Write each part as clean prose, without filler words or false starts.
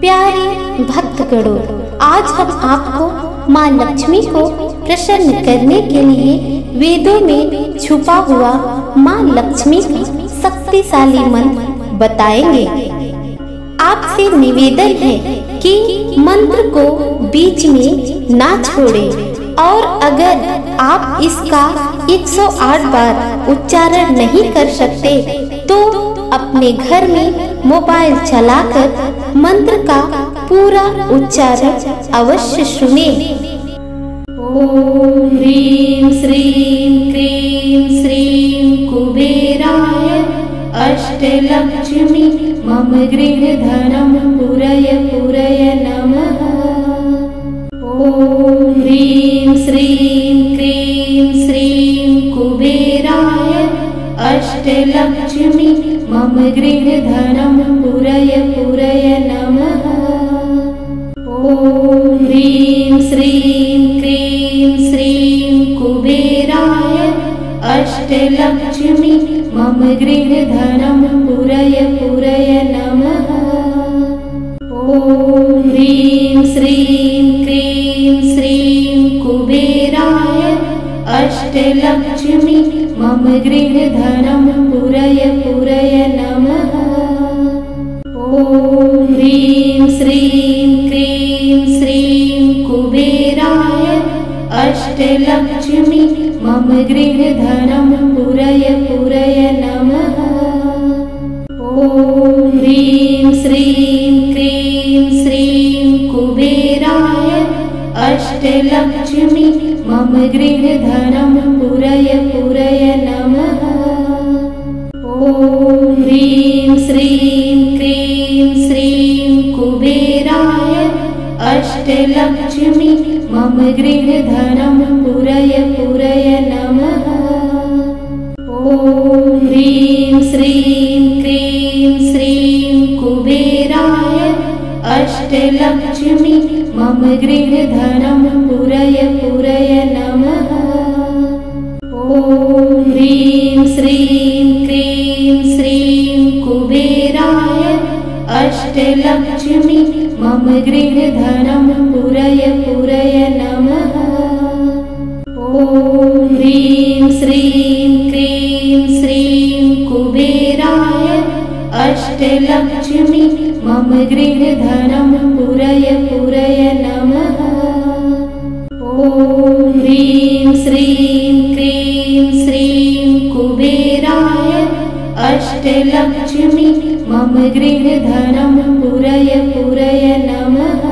प्यारे भक्तगणों, आज हम आपको माँ लक्ष्मी को प्रसन्न करने के लिए वेदों में छुपा हुआ माँ लक्ष्मी का शक्तिशाली मंत्र बताएंगे। आपसे निवेदन है कि मंत्र को बीच में ना छोड़ें और अगर आप इसका 108 बार उच्चारण नहीं कर सकते तो अपने घर में मोबाइल चलाकर मंत्र का पूरा उच्चारण अवश्य सुनें। ओम ह्रीं श्रीं क्रीं श्रीं कुबेराय अष्टलक्ष्मी मम गृहधनं पुरय पुरय नमः। ओम ह्रीं श्रीं क्रीं श्रीं कुबेराय अष्टलक्ष्मी मम गृहधनं पुरय पुरय नमः। ओम ह्रीं श्रीं क्रीं श्रीं कुबेराय अष्टलक्ष्मी मम गृहधनं पुरय पुरय नमः। ओम ह्रीं श्रीं क्रीं श्रीं कुबेराय अष्टलक्ष्मी मम गृहधनं पुरय पुरय नमः। ओम ह्रीं श्रीं क्रीं श्रीं कुबेराय अष्टलक्ष्मी मम गृहधनं पुरय पुरय नमः। ओम ह्रीं श्रीं क्रीं श्रीं कुबेराय अष्टलक्ष्मी मम गृहधनं पुरय पुरय नमः। ओम ह्रीं श्रीं क्रीं श्रीं कुबेराय अष्टलक्ष्मी मम गृहधनं पुरय पुरय नमः। ओम ह्रीं श्रीं क्रीं श्रीं कुबेराय अष्टलक्ष्मी मम गृहधनं पुरय पुरय नमः। ओम ह्रीं श्रीं क्रीं श्रीं कुबेराय अष्टलक्ष्मी मम गृहधनं पुरय पुरय नमः। ओम ह्रीं श्रीं क्रीं श्रीं कुबेराय अष्टलक्ष्मी मम गृहधनं पुरय पुरय नमः। ओम ह्रीं श्रीं क्रीं श्रीं कुबेराय अष्टलक्ष्मी मम गृहधनं पुरय पुरय नमः।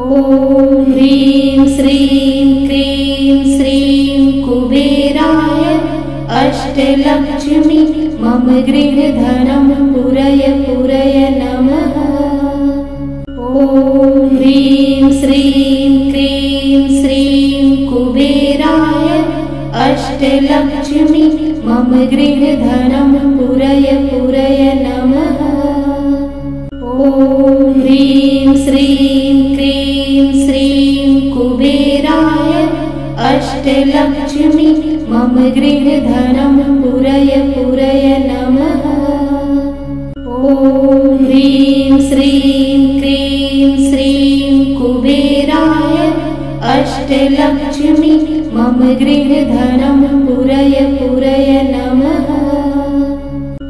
ओम ह्रीं श्रीं क्रीं श्रीं कुबेराय अष्टलक्ष्मी मम गृहधनं पुरय पुरय नमः। ओम ह्रीं श्रीं क्रीं श्रीं कुबेराय अष्टलक्ष्मी मम गृहधनं पुरय पुरय नमः। ओम ह्रीं श्रीं क्रीं श्रीं कुबेराय अष्टलक्ष्मी मम गृहधनं पुरय पुरय नमः। ओम ह्रीं श्रीं क्रीं श्रीं कुबेराय अष्टलक्ष्मी मम गृहधनं पुरय पुरय नमः।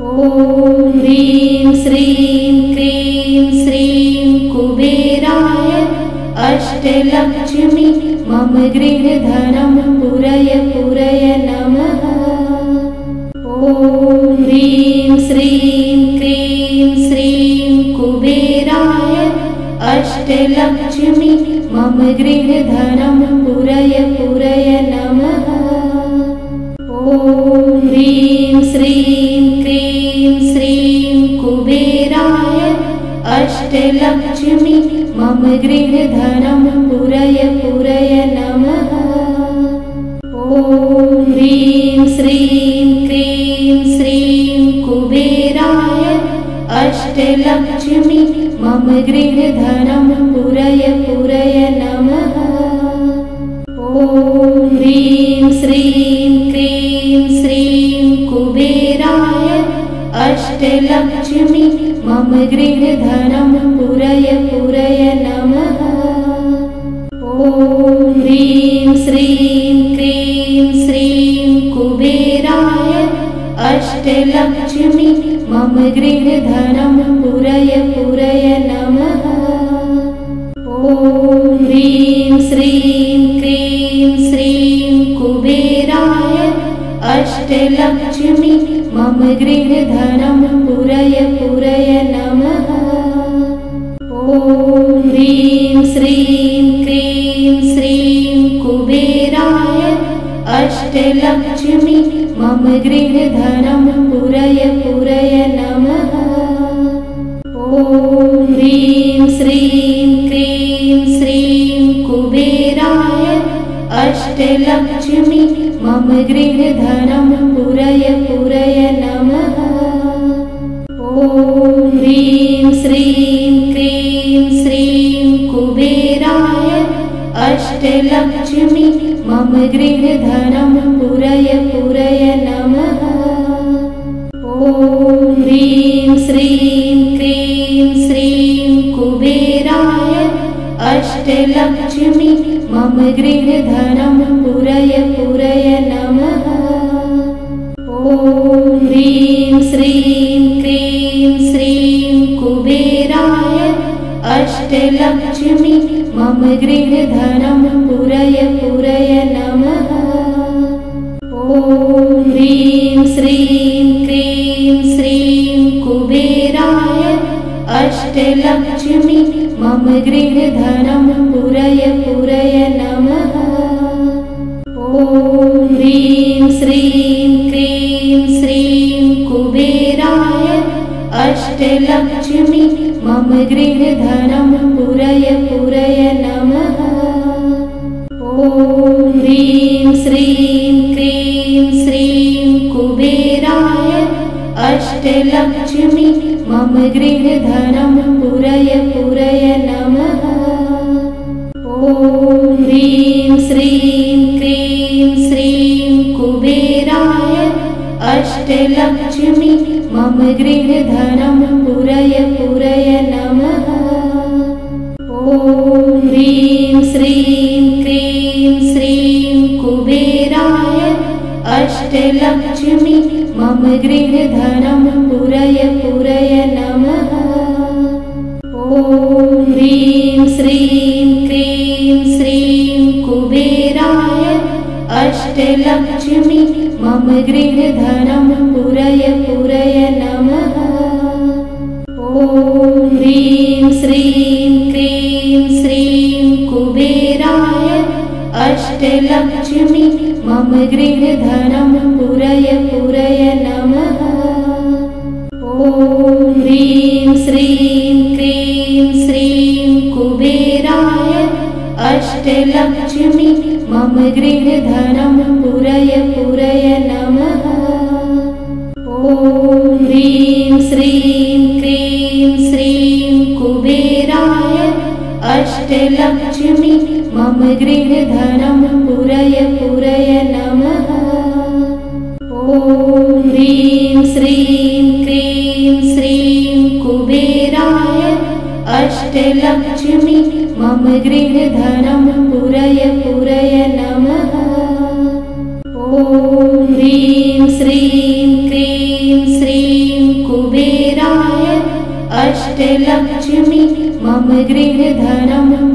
ओम ह्रीं श्रीं क्रीं श्रीं कुबेराय अष्टलक्ष्मी मम गृहधनं पुरय पुरय नमः। ओम ह्रीं श्रीं क्रीं श्रीं कुबेराय अष्टलक्ष्मी मम गृहधनं पुरय पुरय नमः। ओम ह्रीं श्रीं क्रीं श्रीं कुबेराय अष्टलक्ष्मी मम गृहधनं पुरय पुरय नमः। ओम ह्रीं श्रीं क्रीं श्रीं कुबेराय अष्टलक्ष्मी मम गृहधनं पुरय पुरय नमः। ओम ह्रीं श्रीं क्रीं श्रीं कुबेराय अष्टलक्ष्मी मम गृहधनं पुरय पूरय पूरय नमः। ॐ ह्रीं श्रीं क्रीं श्रीं कुबेराय अष्टलक्ष्मी मम गृहधनं पूरय पूरय नमः। ॐ ह्रीं श्रीं क्रीं श्रीं कुबेराय अष्टलक्ष्मी मम गृहधनं पूरय पूरय नमः। ॐ ह्रीं श्रीं क्रीं श्रीं कुबेराय अष्टलक्ष्मी मम गृहधनं पूरय पूरय नमः। ॐ ह्रीं श्रीं क्रीं श्रीं कुबेराय अष्टलक्ष्मी मम गृहधनं पूरय पूरय नमः। ॐ ह्रीं श्रीं क्रीं श्रीं कुबेराय अष्टलक्ष्मी मम गृहधनं पूरय पूरय नमः। ॐ ह्रीं श्रीं क्रीं श्रीं कुबेराय अष्टलक्ष्मी मम गृहधनं पूरय पूरय नमः। ॐ ह्रीं श्रीं क्रीं श्रीं कुबेराय अष्टलक्ष्मी मम गृहधनं पूरय पूरय नमः। ॐ ह्रीं श्रीं क्रीं श्रीं कुबेराय अष्टलक्ष्मी मम गृहधनं पूरय पूरय नमः। ॐ ह्रीं श्रीं क्रीं श्रीं कुबेराय अष्टलक्ष्मी मम गृहधनं पूरय पूरय नमः। ॐ ह्रीं श्रीं क्रीं श्रीं कुबेराय अष्टलक्ष्मी मम गृहधनं पूरय पूरय नमः। ॐ ह्रीं श्रीं क्रीं श्रीं कुबेराय अष्टलक्ष्मी मम गृहधनं पूरय पूरय नमः। ॐ ह्रीं श्रीं क्रीं श्रीं कुबेराय अष्टलक्ष्मी मम गृहधनं पूरय पूरय नमः। ॐ ह्रीं श्रीं क्रीं श्रीं कुबेराय अष्टलक्ष्मी मम गृहधनं पूरय पूरय नमः। ॐ ह्रीं श्रीं क्रीं श्रीं कुबेराय अष्टलक्ष्मी मम गृहधनं पूरय पूरय नमः। ॐ ह्रीं श्रीं क्रीं श्रीं कुबेराय अष्टलक्ष्मी मम गृहधनं पूरय पूरय नमः। ॐ ह्रीं श्रीं क्रीं श्रीं कुबेराय अष्टलक्ष्मी मम गृहधनं पूरय पूरय नमः। ॐ ह्रीं श्रीं क्रीं श्रीं कुबेराय अष्टलक्ष्मी मम गृहधनं पूरय पूरय नमः। ॐ ह्रीं श्रीं क्रीं श्रीं कुबेराय अष्टलक्ष्मी मम गृहधनं